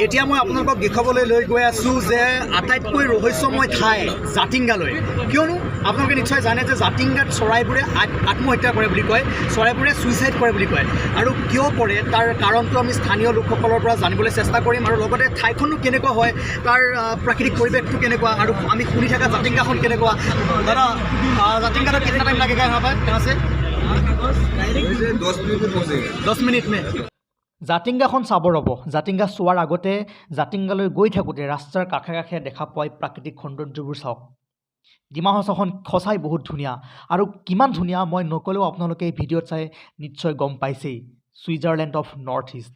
এতিয়া মই আপোনালোকক দেখুৱাবলৈ লৈ গৈ আছোঁ যে আটাইতকৈ ৰহস্যময় ঠাই জাতিংগালৈ। কিয়নো আপোনালোকে নিশ্চয় জানে যে জাতিংগাত চৰাইবোৰে আত্মহত্যা কৰে বুলি কয়, চৰাইবোৰে ছুইচাইড কৰে বুলি কয়। আৰু কিয় কৰে তাৰ কাৰণটো আমি স্থানীয় লোকসকলৰ পৰা জানিবলৈ চেষ্টা কৰিম, আৰু লগতে ঠাইখনো কেনেকুৱা হয়, তাৰ প্ৰাকৃতিক পৰিৱেশটো কেনেকুৱা, আৰু আমি শুনি থকা জাতিংগাখন কেনেকুৱা। দাদা জাতিংগাত কিतना টাইম লাগেগা यहाँ पर कहाँ से 10 মিনিট মে জাতিংগাখন চাব ৰ'ব। জাতিংগা চোৱাৰ আগতে জাতিংগালৈ গৈ থাকোঁতে ৰাস্তাৰ কাষে কাষে দেখা পোৱা প্ৰাকৃতিক সৌন্দৰ্যবোৰ চাওক। ডিমাহাছাওখন সঁচাই বহুত ধুনীয়া, আৰু কিমান ধুনীয়া মই নক'লেও আপোনালোকে এই ভিডিঅ'ত চাই নিশ্চয় গম পাইছেই। Switzerland of north east.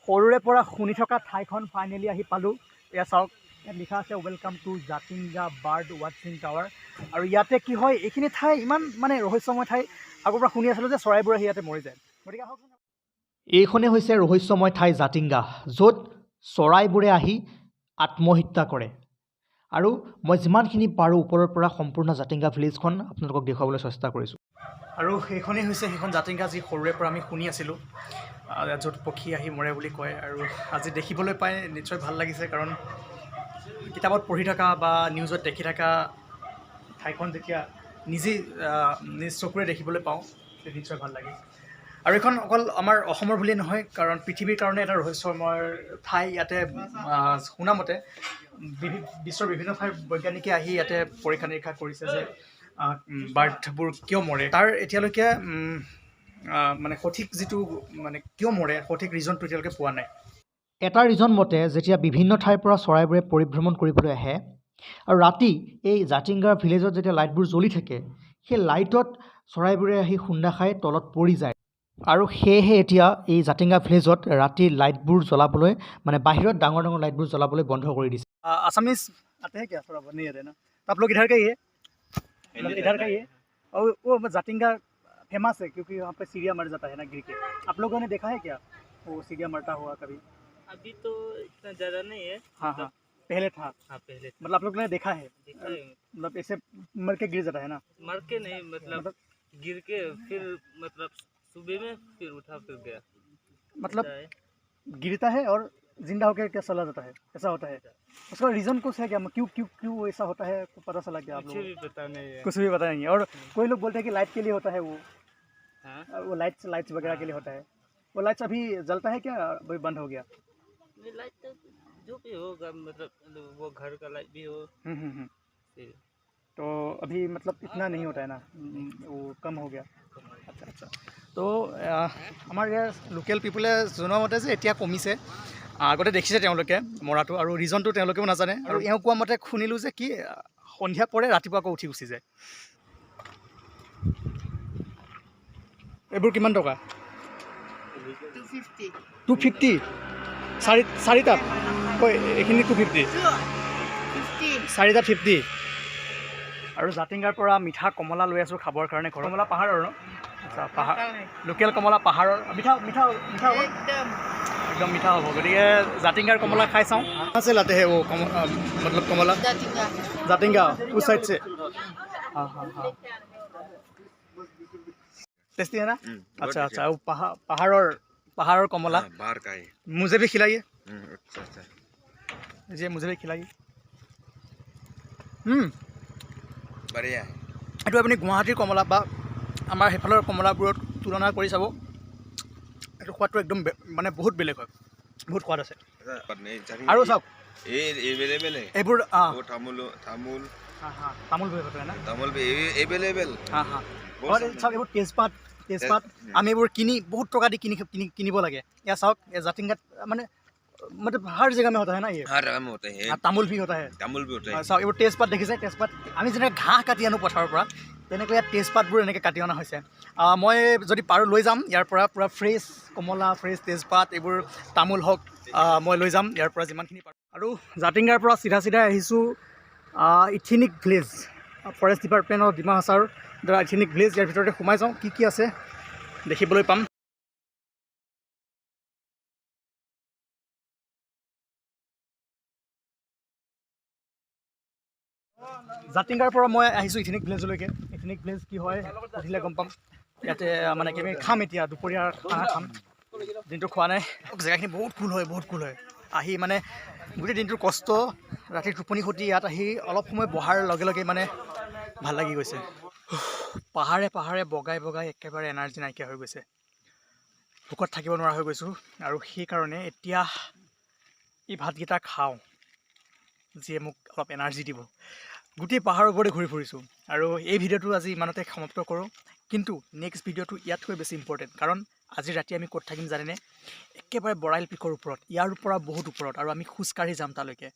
সৰুৰে পৰা শুনি থকা ঠাইখন ফাইনেলি আহি পালোঁ। এয়া চাওক, ইয়াত লিখা আছে ৱেলকাম টু জাতিংগা বাৰ্ড ৱাচিং টাৱাৰ। আৰু ইয়াতে কি হয়, এইখিনি ঠাই ইমান মানে ৰহস্যময় ঠাই, আগৰ পৰা শুনি আছিলোঁ যে চৰাইবোৰ আহি ইয়াতে মৰি যায়। গতিকে এইখনেই হৈছে ৰহস্যময় ঠাই জাতিংগা, য'ত চৰাইবোৰে আহি আত্মহত্যা কৰে। আৰু মই যিমানখিনি পাৰোঁ ওপৰৰ পৰা সম্পূৰ্ণ জাতিংগা ভিলেজখন আপোনালোকক দেখুৱাবলৈ চেষ্টা কৰিছোঁ। আৰু সেইখনেই হৈছে সেইখন জাতিংগা যি সৰুৰে পৰা আমি শুনি আছিলোঁ, য'ত পক্ষী আহি মৰে বুলি কয়। আৰু আজি দেখিবলৈ পাই নিশ্চয় ভাল লাগিছে, কাৰণ কিতাপত পঢ়ি থকা বা নিউজত দেখি থকা ঠাইখন যেতিয়া নিজেই নিজ চকুৰে দেখিবলৈ পাওঁ তেতিয়া নিশ্চয় ভাল লাগে। আৰু এইখন অকল আমাৰ অসমৰ বুলিয়েই নহয়, কাৰণ পৃথিৱীৰ কাৰণে এটা ৰহস্যময় ঠাই। ইয়াতে শুনামতে বিশ্বৰ বিভিন্ন ঠাইৰ বৈজ্ঞানিকে আহি ইয়াতে পৰীক্ষা নিৰীক্ষা কৰিছে যে বাৰ্ডবোৰ কিয় মৰে। তাৰ এতিয়ালৈকে মানে সঠিক যিটো মানে কিয় মৰে, সঠিক ৰিজনটো এতিয়ালৈকে পোৱা নাই। এটা ৰিজন মতে যেতিয়া বিভিন্ন ঠাইৰ পৰা চৰাইবোৰে পৰিভ্ৰমণ কৰিবলৈ আহে আৰু ৰাতি এই জাতিংগাৰ ভিলেজত যেতিয়া লাইটবোৰ জ্বলি থাকে, সেই লাইটত চৰাইবোৰে আহি খুন্দা খাই তলত পৰি যায়। আৰু সেয়েহে এতিয়া এই জাতিংগা ভিলেজত ৰাতি লাইটবোৰ জ্বলাবলৈ, মানে বাহিৰত ডাঙৰ ডাঙৰ লাইটবোৰ জ্বলাবলৈ বন্ধ কৰি দিছে। আসামিজ आते हैं क्या थोड़ा बहुत नहीं आते ना, तो आप लोग इधर का ही है, इधर का ही है। और वो जातिंगा फेमस है क्योंकि वहाँ पे सीढ़िया मर जाता है ना गिर के। आप लोगों ने देखा है क्या वो सीढ़िया मरता हुआ कभी? अभी तो इतना ज़्यादा नहीं है। हाँ हाँ, पहले था। हाँ पहले मतलब आप लोगों ने देखा है? मतलब ऐसे मर के गिर जाता है ना? मर के नहीं, मतलब गिर के फिर मतलब सुबह में फिर उठा फिर गया। मतलब गिरता है और जिंदा होकर क्या चला जाता है, ऐसा होता है। उसका रीज़न कुछ है क्या, क्यों क्यों क्यों ऐसा होता है, पता चला क्या आप लोगों को? कुछ भी पता नहीं है। कुछ भी पता नहीं है। और कोई लोग बोलते हैं कि लाइट के लिए होता है वो। हाँ? वो लाइट्स वगैरह के लिए होता है। वो लाइट्स अभी जलता है क्या, अभी बंद हो गया? लाइट तो जो भी होगा, मतलब वो घर का लाइट भी हो। तो अभी मतलब इतना नहीं होता है ना, वो कम हो गया। আচ্ছা আচ্ছা। তো আমাৰ ইয়াৰ লোকেল পিপুলে জনোৱা মতে যে এতিয়া কমিছে, আগতে দেখিছে তেওঁলোকে মৰাটো, আৰু ৰিজনটো তেওঁলোকেও নাজানে। আৰু এওঁ কোৱা মতে শুনিলোঁ যে কি সন্ধিয়া পৰে ৰাতিপুৱা আকৌ উঠি গুচি যায়। এইবোৰ কিমান টকা? 250 চাৰিটাত? কৈ এইখিনি 250, চাৰিটাত 50। আৰু জাতিংগাৰ পৰা মিঠা কমলা লৈ আছোঁ খাবৰ কাৰণে। কমলা পাহাৰৰ ন? আচ্ছা, পাহাৰ লোকেল কমলা পাহাৰৰ, মিঠা মিঠা মিঠা হ'ব, একদম মিঠা হ'ব। গতিকে জাতিংগাৰ কমলা খাই চাওঁ। আছে লাতে হে वो मतलब कमला जातिंगा उस साइड से। हाँ हाँ हाँ, टेस्टी है ना? अच्छा अच्छा, वो पहाड़ों कमला बाहर का है। मुझे भी खिलाइए। अच्छा जी मुझे भी खिलाइए। बढ़िया है। এইটো আপুনি গুৱাহাটীৰ কমলা বা আমাৰ সেইফালৰ কমলাবোৰত তুলনা কৰি চাব, এইটো সোৱাদটো একদম মানে বহুত বেলেগ হয়, বহুত সোৱাদ আছে। আৰু চাওক এইবোৰ তামোল চাওক, এইবোৰ তেজপাত আমি এইবোৰ কিনি বহুত টকা দি কিনিব লাগে। এয়া চাওক, এই জাতিংগাত মানে मतलब हर जगह में होता है ना ये, हर जगह में होते हैं। तामुल भी होता है। চাওক এইবোৰ তেজপাত দেখিছে, তেজপাত আমি যেনেকৈ ঘাঁহ কাটি আনো পথাৰৰ পৰা, তেনেকৈ ইয়াত তেজপাতবোৰ এনেকৈ কাটি অনা হৈছে। মই যদি পাৰোঁ লৈ যাম ইয়াৰ পৰা পূৰা ফ্ৰেছ কমলা, ফ্ৰেছ তেজপাত, এইবোৰ তামোল হওক, মই লৈ যাম ইয়াৰ পৰা যিমানখিনি পাৰোঁ। আৰু জাতিংগাৰ পৰা চিধা আহিছোঁ ইথেনিক ভিলেজ, ফৰেষ্ট ডিপাৰ্টমেণ্ট অফ ডিমাহাছাওৰ দ্বাৰা ইথেনিক ভিলেজ। ইয়াৰ ভিতৰতে সোমাই যাওঁ, কি আছে দেখিবলৈ পাম। জাতিংগাৰ পৰা মই আহিছোঁ ইথেনিক ভিলেজলৈকে। ইথেনিক ভিলেজ কি হয় সুধিলে গম পাম। ইয়াতে মানে কি আমি খাম এতিয়া দুপৰীয়াৰ খানা খাম। দিনটো খোৱা নাই। জেগাখিনি বহুত কুল হয়, বহুত কুল হয়। আহি মানে গোটেই দিনটোৰ কষ্ট, ৰাতিৰ টোপনি খতি ইয়াত আহি অলপ সময় বহাৰ লগে লগে মানে ভাল লাগি গৈছে। পাহাৰে পাহাৰে বগাই বগাই একেবাৰে এনাৰ্জি নাইকিয়া হৈ গৈছে। ভোকত থাকিব নোৱাৰা হৈ গৈছোঁ আৰু সেইকাৰণে এতিয়া এই ভাতকেইটা খাওঁ, যিয়ে মোক অলপ এনাৰ্জি দিব। গোটেই পাহাৰৰ ওপৰতে ঘূৰি ফুৰিছোঁ আৰু এই ভিডিঅ'টো আজি ইমানতে সমাপ্ত কৰোঁ। কিন্তু নেক্সট ভিডিঅ'টো ইয়াতকৈ বেছি ইম্পৰ্টেণ্ট, কাৰণ আজি ৰাতি আমি ক'ত থাকিম জানেনে? একেবাৰে বৰাইল পিকৰ ওপৰত, ইয়াৰ পৰা বহুত ওপৰত, আৰু আমি খোজকাঢ়ি যাম তালৈকে।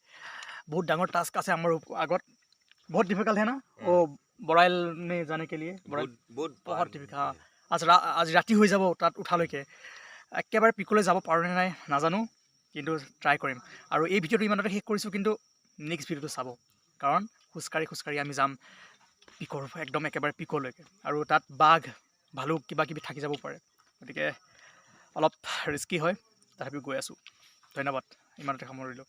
বহুত ডাঙৰ টাস্ক আছে আমাৰ আগত। বহুত ডিফিকাল্ট হে না? বৰাইল নে জানে কে লিয়ে বৰাইল বহুত ডিফিকাল্ট। আজি ৰাতি হৈ যাব তাত উঠালৈকে। একেবাৰে পিকলৈ যাব পাৰোঁ নে নাই নাজানো, কিন্তু ট্ৰাই কৰিম। আৰু এই ভিডিঅ'টো ইমানতে শেষ কৰিছোঁ, কিন্তু নেক্সট ভিডিঅ'টো চাব, কাৰণ খোজকাঢ়ি খোজকাঢ়ি আমি যাম পিকৰ একদম একেবাৰে পিকলৈকে। আৰু তাত বাঘ ভালুক কিবা কিবি থাকি যাব পাৰে, গতিকে অলপ ৰিস্কি হয়, তথাপিও গৈ আছোঁ। ধন্যবাদ, ইমানতে সামৰিলোঁ।